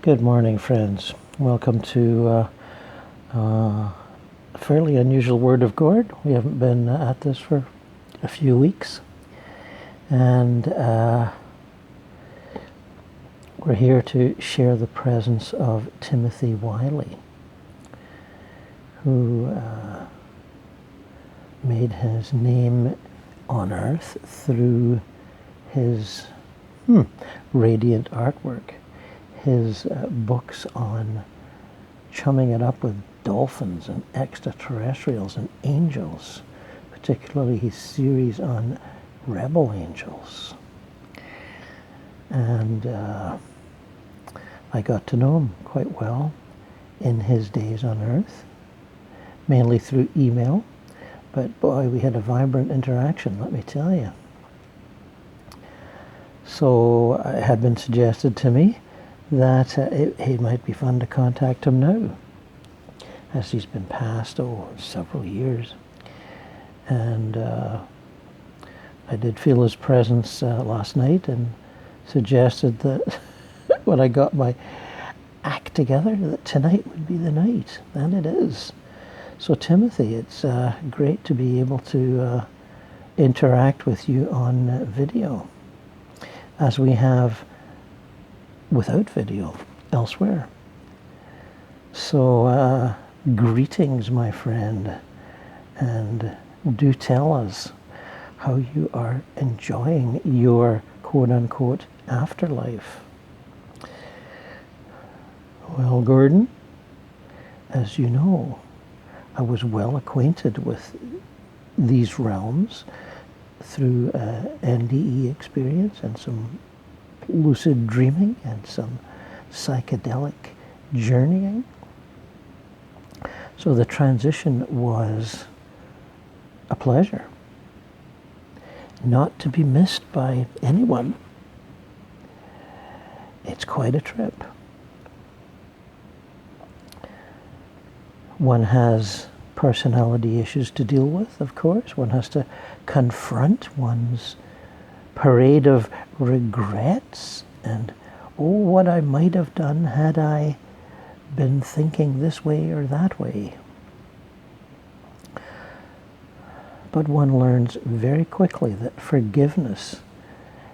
Good morning, friends. Welcome to a fairly unusual Word of God. We haven't been at this for a few weeks. And we're here to share the presence of Timothy Wyllie, who made his name on earth through his radiant artwork. His books on chumming it up with dolphins and extraterrestrials and angels, particularly his series on rebel angels. And I got to know him quite well in his days on Earth, mainly through email, but boy, we had a vibrant interaction, let me tell you. So it had been suggested to me that it might be fun to contact him now, as he's been passed several years. And I did feel his presence last night and suggested that when I got my act together, that tonight would be the night, and it is. So Timothy, it's great to be able to interact with you on video, as we have without video elsewhere. So greetings, my friend, and do tell us how you are enjoying your quote-unquote afterlife. Well, Gordon, as you know, I was well acquainted with these realms through NDE experience and some lucid dreaming and some psychedelic journeying. So the transition was a pleasure, not to be missed by anyone. It's quite a trip. One has personality issues to deal with, of course. One has to confront one's parade of regrets and, what I might have done had I been thinking this way or that way. But one learns very quickly that forgiveness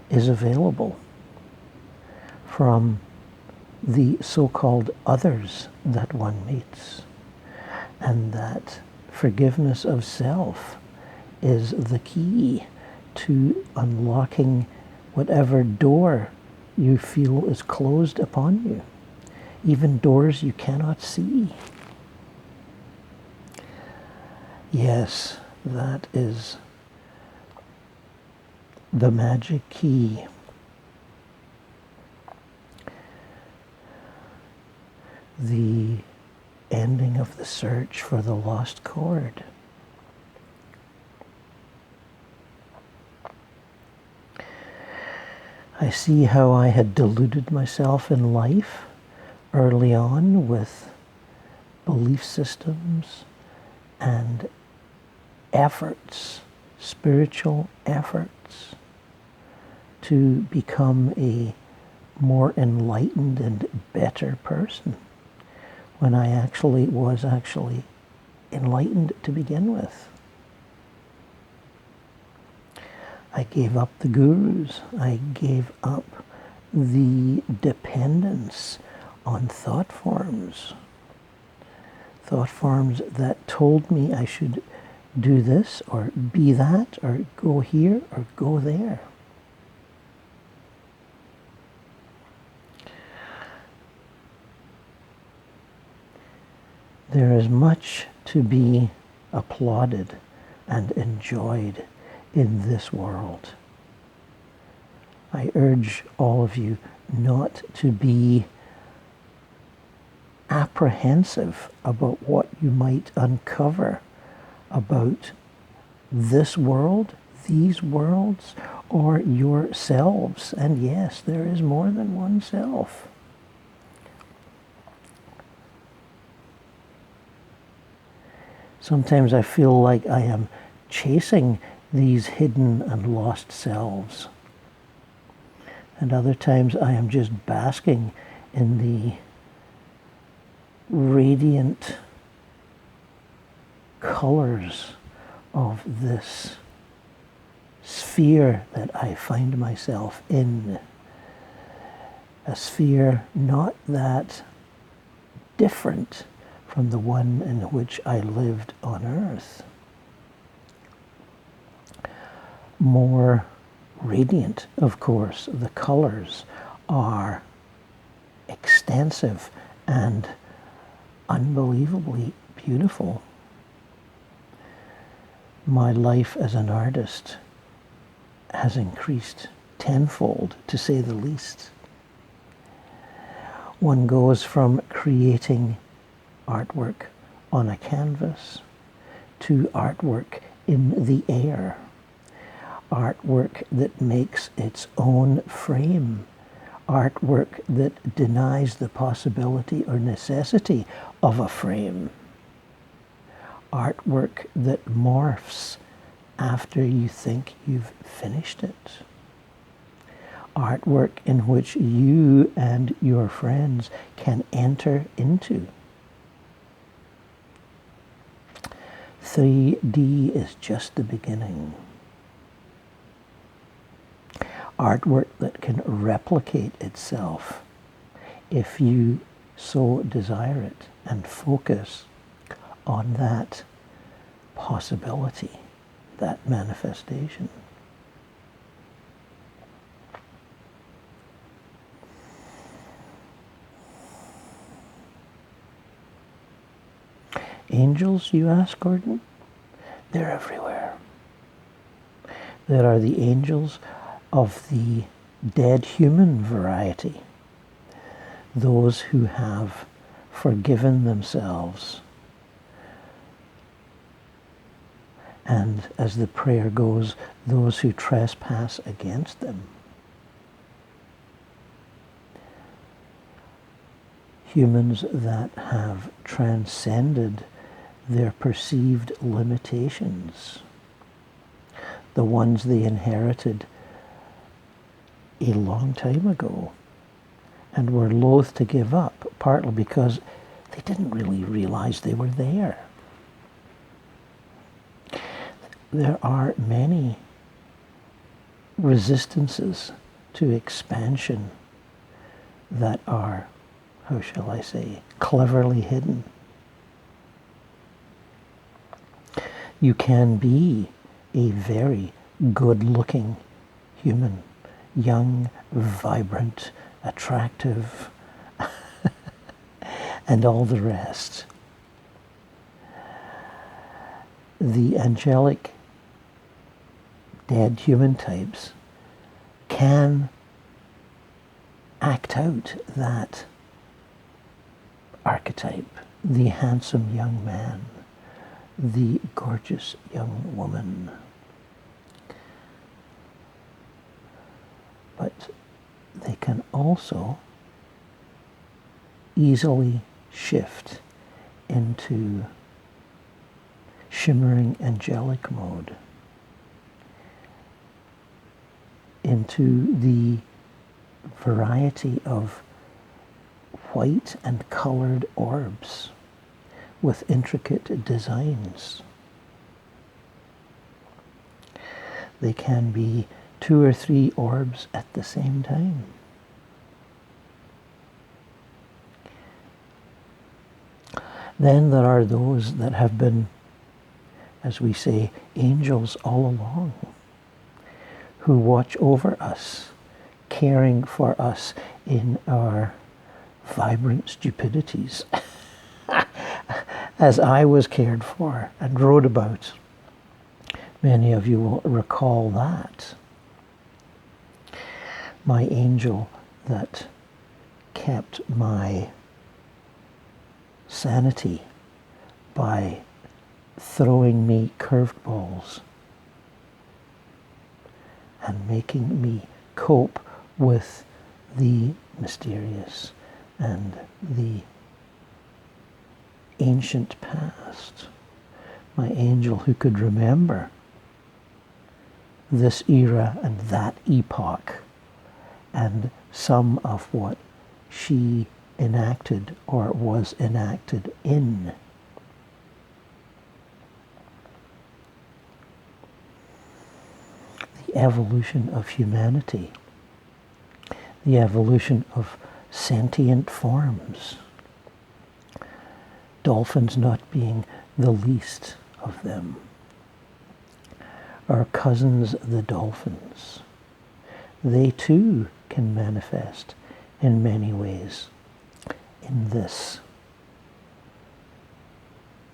is available from the so-called others that one meets, and that forgiveness of self is the key to unlocking whatever door you feel is closed upon you, even doors you cannot see. Yes, that is the magic key. The ending of the search for the lost chord. I see how I had deluded myself in life early on with belief systems and efforts, spiritual efforts, to become a more enlightened and better person, when I was enlightened to begin with. I gave up the gurus. I gave up the dependence on thought forms. Thought forms that told me I should do this or be that or go here or go there. There is much to be applauded and enjoyed in this world. I urge all of you not to be apprehensive about what you might uncover about this world, these worlds, or yourselves. And yes, there is more than one self. Sometimes I feel like I am chasing these hidden and lost selves. And other times I am just basking in the radiant colors of this sphere that I find myself in. A sphere not that different from the one in which I lived on Earth. More radiant, of course. The colors are extensive and unbelievably beautiful. My life as an artist has increased tenfold, to say the least. One goes from creating artwork on a canvas to artwork in the air, artwork that makes its own frame, artwork that denies the possibility or necessity of a frame, artwork that morphs after you think you've finished it, artwork in which you and your friends can enter into. 3D is just the beginning. Artwork that can replicate itself if you so desire it and focus on that possibility, that manifestation. Angels, you ask, Gordon? They're everywhere. There are the angels of the dead human variety, those who have forgiven themselves. And as the prayer goes, those who trespass against them. Humans that have transcended their perceived limitations, the ones they inherited a long time ago and were loath to give up, partly because they didn't really realize they were there. There are many resistances to expansion that are, how shall I say, cleverly hidden. You can be a very good-looking human, young, vibrant, attractive, and all the rest. The angelic dead human types can act out that archetype, the handsome young man, the gorgeous young woman. But they can also easily shift into shimmering angelic mode, into the variety of white and colored orbs with intricate designs. They can be 2 or 3 orbs at the same time. Then there are those that have been, as we say, angels all along, who watch over us, caring for us in our vibrant stupidities, as I was cared for and wrote about. Many of you will recall that. My angel that kept my sanity by throwing me curveballs and making me cope with the mysterious and the ancient past. My angel who could remember this era and that epoch and some of what she enacted or was enacted in. The evolution of humanity, the evolution of sentient forms, dolphins not being the least of them. Our cousins, the dolphins, they too can manifest in many ways in this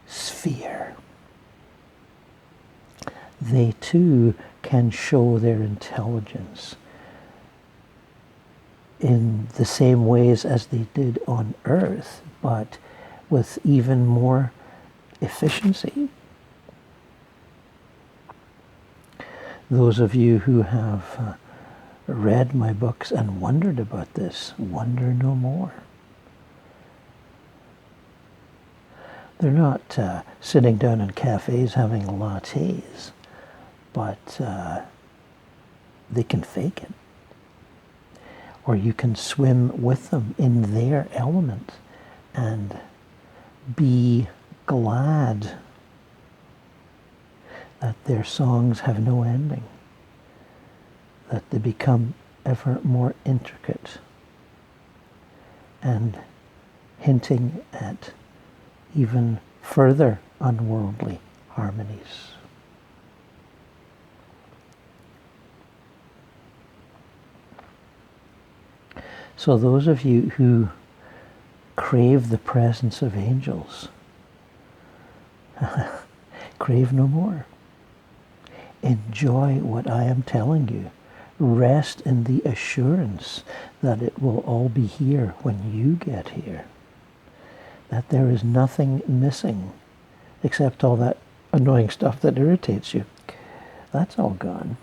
sphere. They too can show their intelligence in the same ways as they did on Earth, but with even more efficiency. Those of you who have read my books and wondered about this, wonder no more. They're not sitting down in cafes having lattes, but they can fake it. Or you can swim with them in their element and be glad that their songs have no ending, that they become ever more intricate and hinting at even further unworldly harmonies. So those of you who crave the presence of angels, crave no more. Enjoy what I am telling you. Rest in the assurance that it will all be here when you get here. That there is nothing missing except all that annoying stuff that irritates you. That's all gone.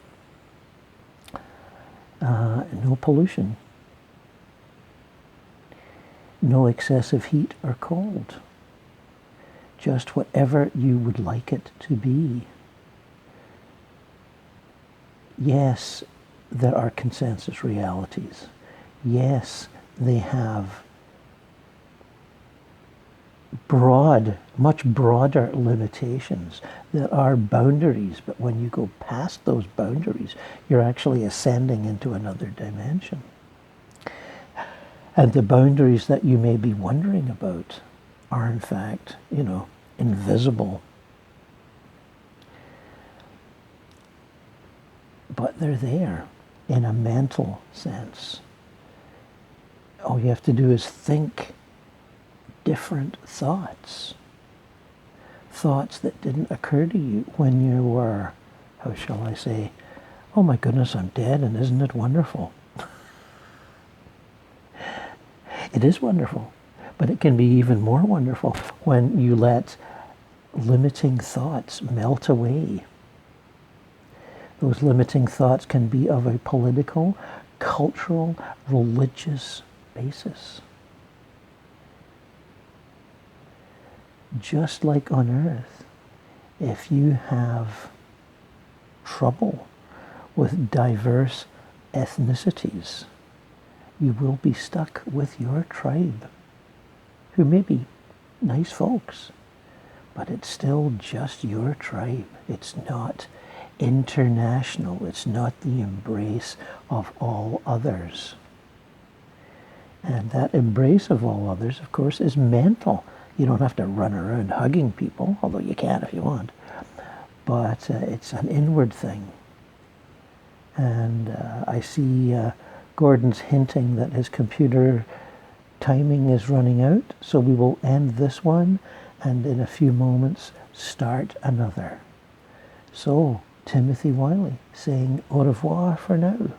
No pollution. No excessive heat or cold. Just whatever you would like it to be. Yes, there are consensus realities. Yes, they have much broader limitations. There are boundaries, but when you go past those boundaries, you're actually ascending into another dimension. And the boundaries that you may be wondering about are in fact, invisible. But they're there in a mental sense. All you have to do is think different thoughts. Thoughts that didn't occur to you when you were, how shall I say, oh my goodness, I'm dead and isn't it wonderful? It is wonderful, but it can be even more wonderful when you let limiting thoughts melt away. Those limiting thoughts can be of a political, cultural, religious basis. Just like on Earth, if you have trouble with diverse ethnicities, you will be stuck with your tribe, who may be nice folks, but it's still just your tribe. It's not international. It's not the embrace of all others. And that embrace of all others, of course, is mental. You don't have to run around hugging people, although you can if you want. But it's an inward thing. And I see Gordon's hinting that his computer timing is running out, so we will end this one and in a few moments start another. So, Timothy Wyllie saying au revoir for now.